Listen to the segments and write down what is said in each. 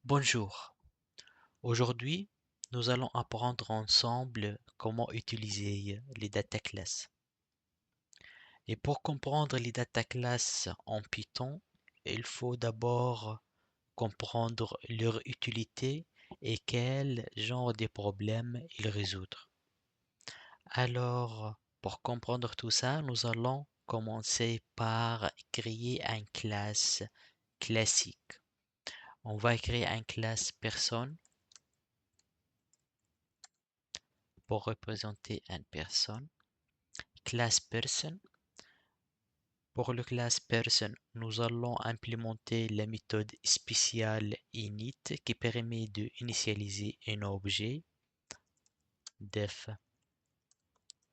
Bonjour, aujourd'hui nous allons apprendre ensemble comment utiliser les data classes. Et pour comprendre les data classes en Python, il faut d'abord comprendre leur utilité et quel genre de problèmes ils résoudent. Alors, pour comprendre tout ça, nous allons commencer par créer une classe classique. On va créer une classe personne pour représenter une personne. Class person. Pour le class person, nous allons implémenter la méthode spéciale init qui permet de initialiser un objet def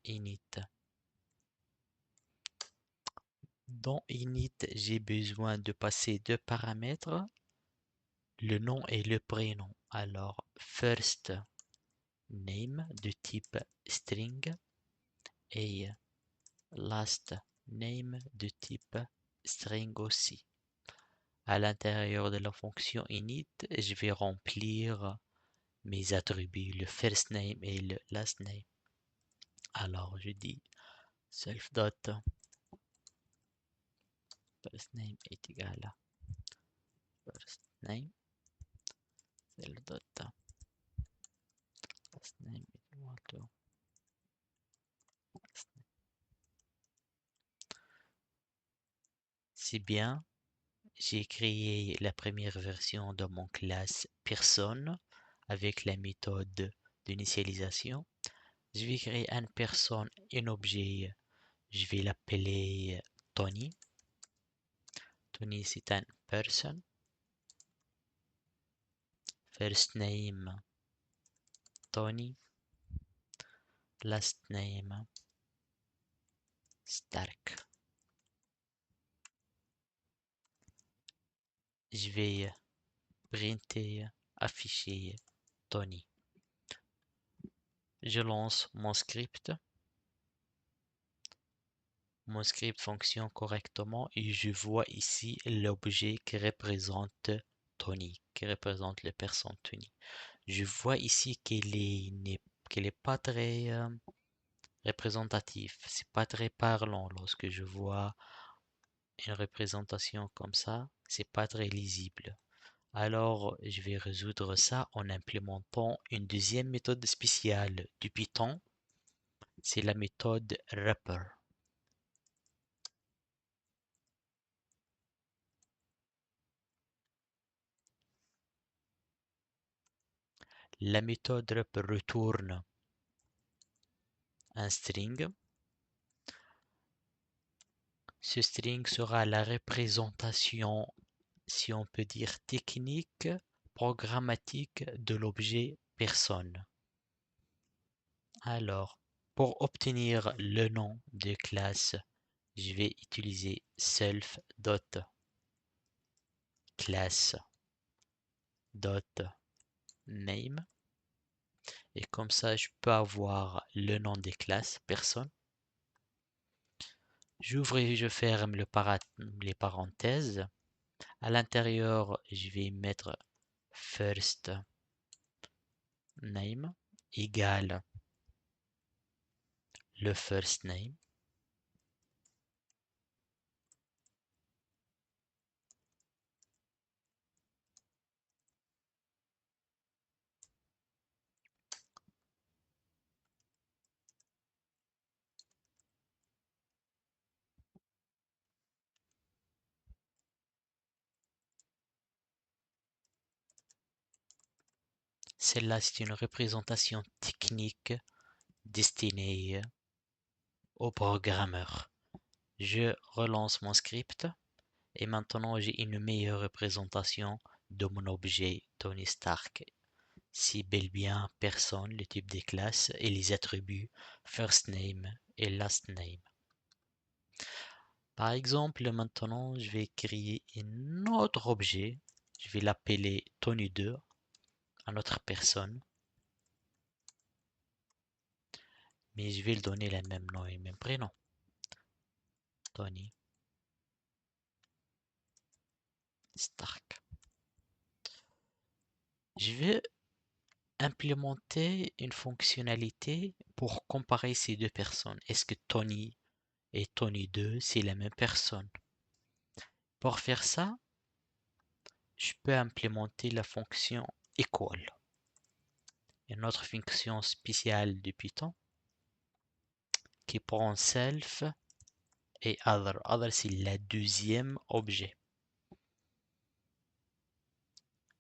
init. Dans init, j'ai besoin de passer deux paramètres, le nom et le prénom. Alors, first name de type string et last name de type string aussi. À l'intérieur de la fonction init, je vais remplir mes attributs, le first name et le last name. Alors, je dis self.first name est égal à first name, self.last name est égal à last name. C'est bien, j'ai créé la première version de mon classe personne avec la méthode d'initialisation. Je vais créer une personne, un objet, je vais l'appeler Tony. Tony, c'est un person. First name Tony. Last name Stark. Je vais printer, afficher Tony. Je lance mon script. Mon script fonctionne correctement et je vois ici l'objet qui représente Tony, qui représente la personne Tony. Je vois ici qu'elle est pas très représentatif. C'est pas très parlant lorsque je vois une représentation comme ça. C'est pas très lisible. Alors, je vais résoudre ça en implémentant une deuxième méthode spéciale du Python. C'est la méthode wrapper. La méthode wrapper retourne un string. Ce string sera la représentation, si on peut dire technique, programmatique de l'objet personne. Alors, pour obtenir le nom de classe, je vais utiliser self.class.name et comme ça je peux avoir le nom des classes personne. J'ouvre et je ferme les parenthèses. À l'intérieur, je vais mettre first name égale le first name. Celle-là, c'est une représentation technique destinée aux programmeurs. Je relance mon script et maintenant j'ai une meilleure représentation de mon objet Tony Stark. C'est bel bien personne, le type des classes et les attributs first name et last name. Par exemple, maintenant, je vais créer un autre objet. Je vais l'appeler Tony2, un autre personne. Mais je vais lui donner le même nom et le même prénom. Tony Stark. Je vais implémenter une fonctionnalité pour comparer ces deux personnes. Est-ce que Tony et Tony 2, c'est la même personne? Pour faire ça, je peux implémenter la fonction equal, une autre fonction spéciale de Python qui prend self et other. Other, c'est la deuxième objet.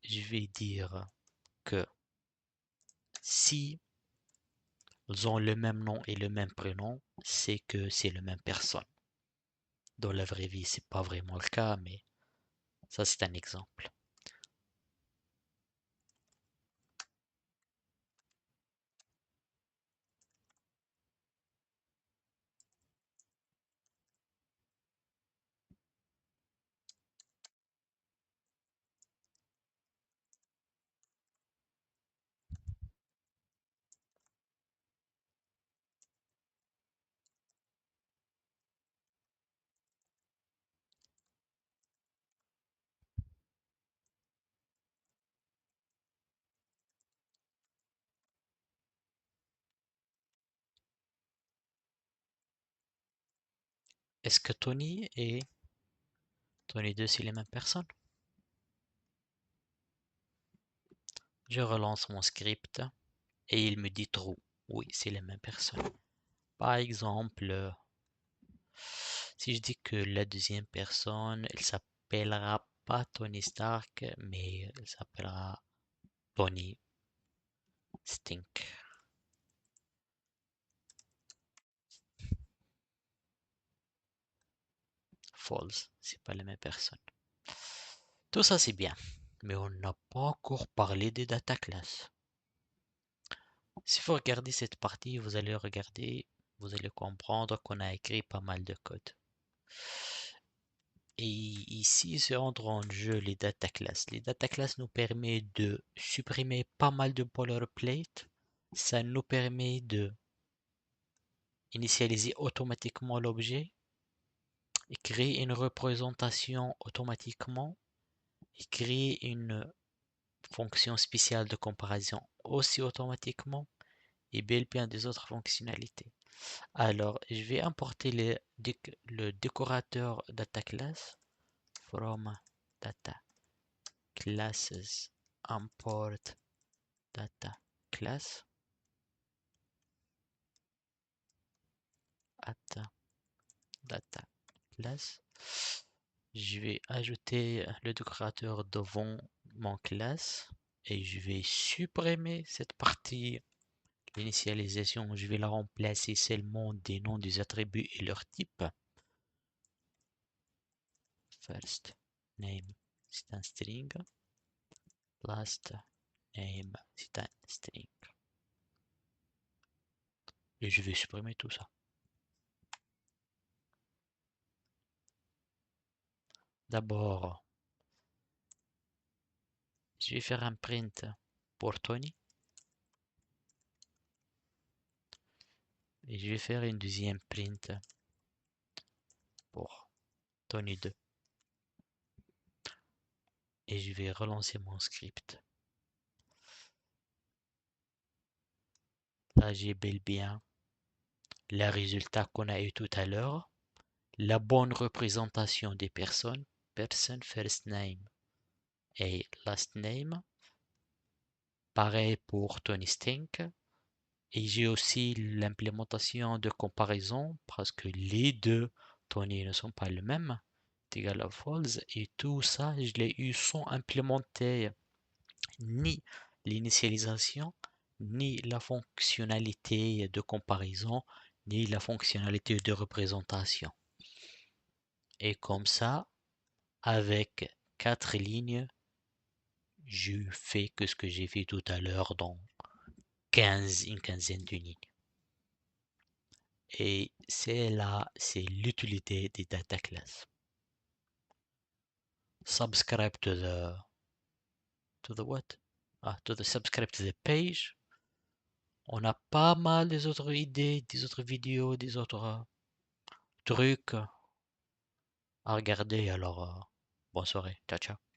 Je vais dire que si ils ont le même nom et le même prénom, c'est que c'est la même personne. Dans la vraie vie, c'est pas vraiment le cas, mais ça c'est un exemple. Est-ce que Tony et Tony 2 c'est les mêmes personnes? Je relance mon script et il me dit true. Oui, c'est les mêmes personnes. Par exemple, si je dis que la deuxième personne, elle s'appellera pas Tony Stark, mais elle s'appellera Tony Stink. False, c'est pas la même personne. Tout ça c'est bien, mais on n'a pas encore parlé des data classes. Si vous regardez cette partie, vous allez comprendre qu'on a écrit pas mal de code. Et ici se rentrent en jeu les data classes. Les data classes nous permettent de supprimer pas mal de boilerplate. Ça nous permet de initialiser automatiquement l'objet et créer une représentation automatiquement et créer une fonction spéciale de comparaison aussi automatiquement et bien des autres fonctionnalités. Alors, je vais importer le décorateur data class from data classes import data class at data class. Je vais ajouter le décorateur devant mon classe et je vais supprimer cette partie. L'initialisation, je vais la remplacer seulement des noms des attributs et leur type. First name, c'est un string. Last name, c'est un string. Et je vais supprimer tout ça. D'abord, je vais faire un print pour Tony. Et je vais faire une deuxième print pour Tony 2. Et je vais relancer mon script. Là, j'ai bel bien le résultat qu'on a eu tout à l'heure. La bonne représentation des personnes. Person, first name et last name. Pareil pour Tony Stink. Et j'ai aussi l'implémentation de comparaison parce que les deux Tony ne sont pas les mêmes. C'est égal à false. Et tout ça, je l'ai eu sans implémenter ni l'initialisation, ni la fonctionnalité de comparaison, ni la fonctionnalité de représentation. Et comme ça, avec 4 lignes, je fais que ce que j'ai fait tout à l'heure dans une quinzaine de lignes. Et c'est là, c'est l'utilité des data classes. Subscribe to the what? To the subscribe to the page. On a pas mal des autres idées, des autres vidéos, des autres trucs à regarder. Alors, bonne soirée. Ciao, ciao.